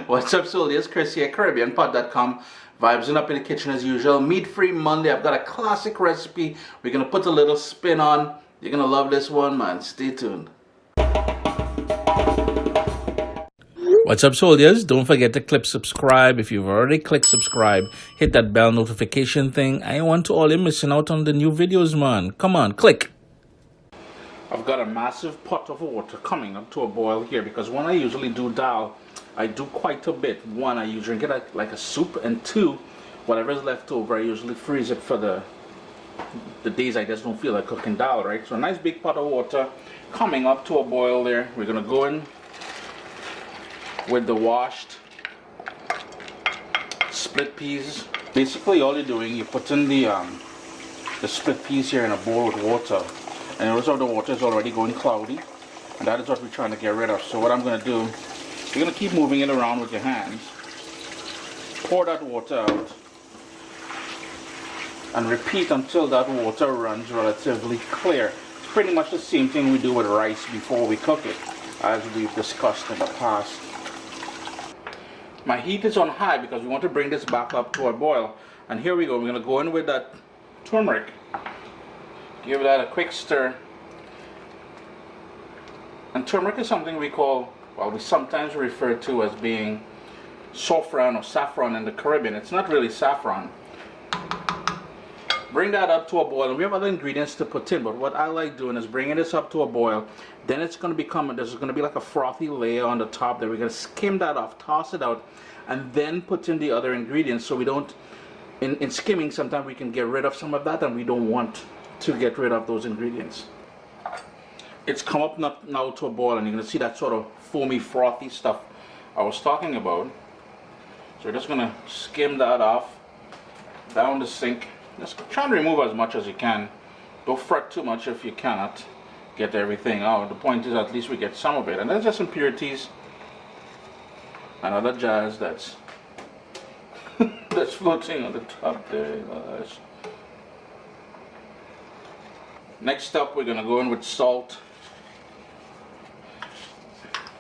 What's up, soldiers? Chris here, caribbeanpot.com. Vibes up in the kitchen as usual. Meat-free Monday. I've got a classic recipe. We're going to put a little spin on. You're going to love this one, man. Stay tuned. What's up, soldiers? Don't forget to click subscribe. If you've already clicked subscribe, hit that bell notification thing. I want to all you missing out on the new videos, man. Come on, click. I've got a massive pot of water coming up to a boil here because when I usually do dal, I do quite a bit. One, I drink it like a soup, and two, whatever is left over, I usually freeze it for the days I just don't feel like cooking dal, right? So a nice big pot of water coming up to a boil there. We're gonna go in with the washed split peas. Basically, all you're doing, you're putting the split peas here in a bowl with water. And notice how the water is already going cloudy, and that is what we're trying to get rid of. So what I'm going to do, you're going to keep moving it around with your hands, pour that water out, and repeat until that water runs relatively clear. It's pretty much the same thing we do with rice before we cook it, as we've discussed in the past. My heat is on high because we want to bring this back up to a boil. And here we go, we're going to go in with that turmeric. Give that a quick stir. And turmeric is something we call, well, we sometimes refer to as being saffron or saffron in the Caribbean. It's not really saffron. Bring that up to a boil, and we have other ingredients to put in, but what I like doing is bringing this up to a boil. Then it's going to become, there's going to be like a frothy layer on the top there. We're going to skim that off, toss it out, and then put in the other ingredients so we don't, in skimming, sometimes we can get rid of some of that, and we don't want to get rid of those ingredients. It's come up now to a boil, and you're going to see that sort of foamy, frothy stuff I was talking about. So we're just going to skim that off down the sink. Just try and remove as much as you can. Don't fret too much if you cannot get everything out. The point is at least we get some of it. And there's just impurities and other jazz that's that's floating on the top there. Next up, we're going to go in with salt.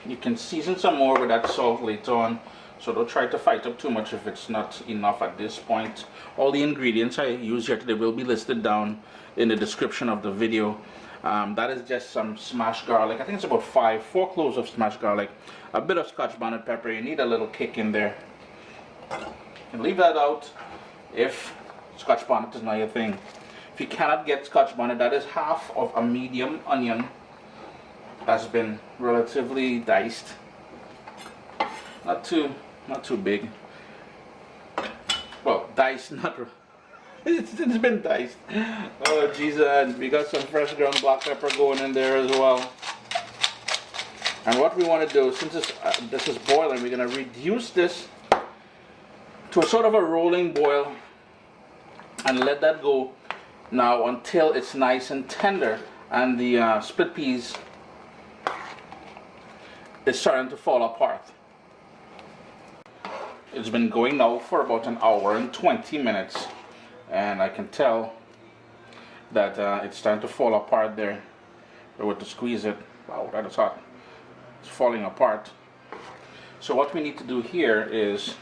You can season some more with that salt later on, so don't try to fight up too much if it's not enough at this point. All the ingredients I use here today will be listed down in the description of the video. That is just some smashed garlic. I think it's about 4 cloves of smashed garlic. A bit of scotch bonnet pepper. You need a little kick in there. And leave that out if scotch bonnet is not your thing. If you cannot get scotch bonnet, that is half of a medium onion that's been relatively diced. Not too big. Well, diced, not. It's been diced. Oh Jesus! We got some fresh ground black pepper going in there as well. And what we want to do, since this is boiling, we're going to reduce this to a sort of a rolling boil and let that go now until it's nice and tender, and the split peas is starting to fall apart. It's been going now for about an hour and 20 minutes, and I can tell that it's starting to fall apart there. If I were to squeeze it, wow, that is hot. It's falling apart. So what we need to do here is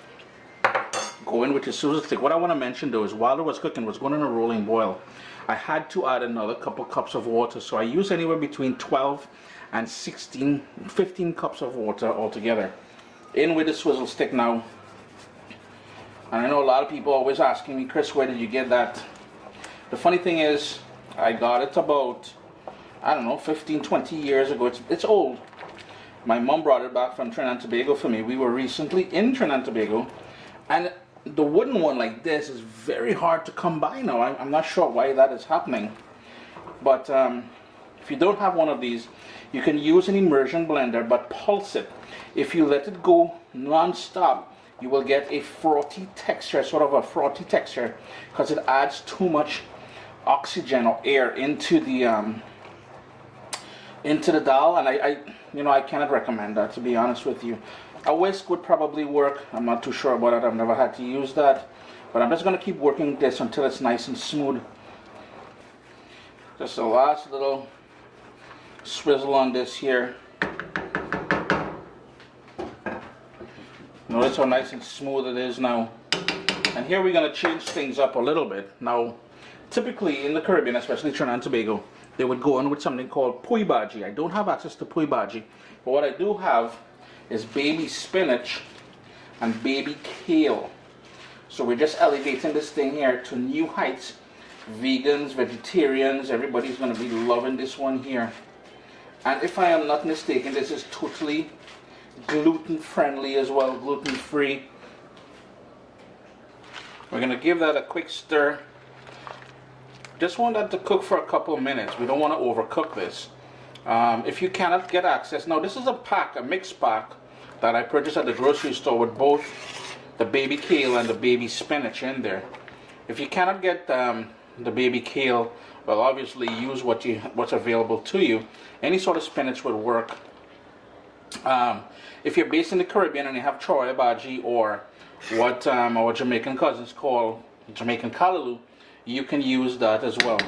go in with your scissors stick. What I want to mention though is while it was cooking, it was going in a rolling boil, I had to add another couple cups of water. So I use anywhere between 12 and 15 cups of water altogether. In with the swizzle stick now. And I know a lot of people always asking me, Chris, where did you get that? The funny thing is, I got it about, I don't know, 15-20 years ago. It's old. My mom brought it back from Trinidad and Tobago for me. We were recently in Trinidad and Tobago, and the wooden one like this is very hard to come by now. I'm not sure why that is happening. But if you don't have one of these, you can use an immersion blender, but pulse it. If you let it go non-stop, you will get a frothy texture, sort of a frothy texture, because it adds too much oxygen or air into the dal, and I cannot recommend that, to be honest with you. A whisk would probably work. I'm not too sure about it. I've never had to use that, but I'm just going to keep working this until it's nice and smooth. Just a last little swizzle on this here. Notice how nice and smooth it is now. And here we're going to change things up a little bit. Now, typically in the Caribbean, especially Trinidad and Tobago, they would go in with something called puy bhaji. I don't have access to puy bhaji, but what I do have is baby spinach and baby kale. So we're just elevating this thing here to new heights. Vegans, vegetarians, everybody's going to be loving this one here. And if I am not mistaken, this is totally gluten friendly as well, gluten free. We're going to give that a quick stir. Just want that to cook for a couple of minutes. We don't want to overcook this. If you cannot get access, now this is a pack, a mixed pack that I purchased at the grocery store with both the baby kale and the baby spinach in there. If you cannot get the baby kale, well, obviously use what's available to you. Any sort of spinach would work. If you're based in the Caribbean and you have choy bhaji or what our Jamaican cousins call Jamaican callaloo, you can use that as well.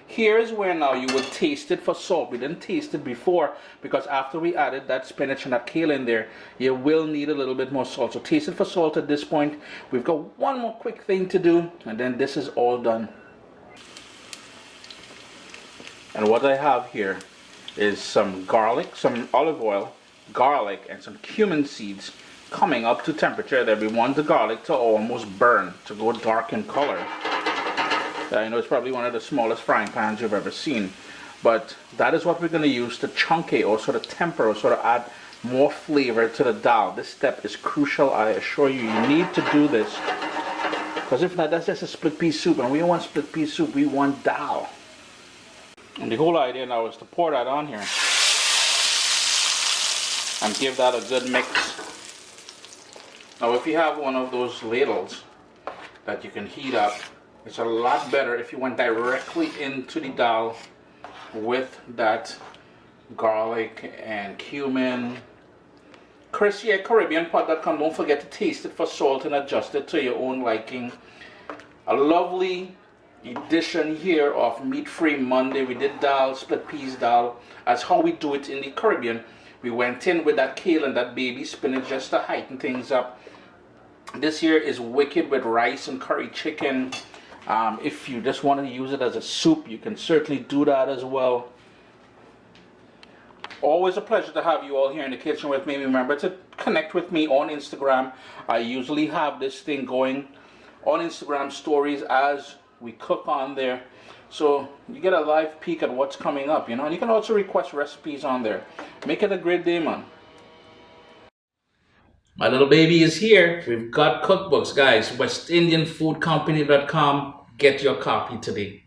Here's where now you would taste it for salt. We didn't taste it before because after we added that spinach and that kale in there, you will need a little bit more salt. So taste it for salt at this point. We've got one more quick thing to do and then this is all done. And what I have here is some garlic, some olive oil, garlic, and some cumin seeds coming up to temperature that we want the garlic to almost burn, to go dark in color. I know it's probably one of the smallest frying pans you've ever seen, but that is what we're going to use to chunky or sort of temper or sort of add more flavor to the dal. This step is crucial. I assure you, you need to do this, because if not, that's just a split pea soup, and we don't want split pea soup, we want dal. And the whole idea now is to pour that on here and give that a good mix. Now if you have one of those ladles that you can heat up, it's a lot better if you went directly into the dal with that garlic and cumin. Chris here, caribbeanpot.com. Don't forget to taste it for salt and adjust it to your own liking. A lovely edition here of Meat-Free Monday. We did dal, split peas dal. That's how we do it in the Caribbean. We went in with that kale and that baby spinach just to heighten things up. This here is wicked with rice and curry chicken. If you just want to use it as a soup, you can certainly do that as well. Always a pleasure to have you all here in the kitchen with me. Remember to connect with me on Instagram. I usually have this thing going on Instagram stories as we cook on there. So you get a live peek at what's coming up, you know. And you can also request recipes on there. Make it a great day, man. My little baby is here. We've got cookbooks, guys. WestIndianFoodCompany.com. Get your copy today.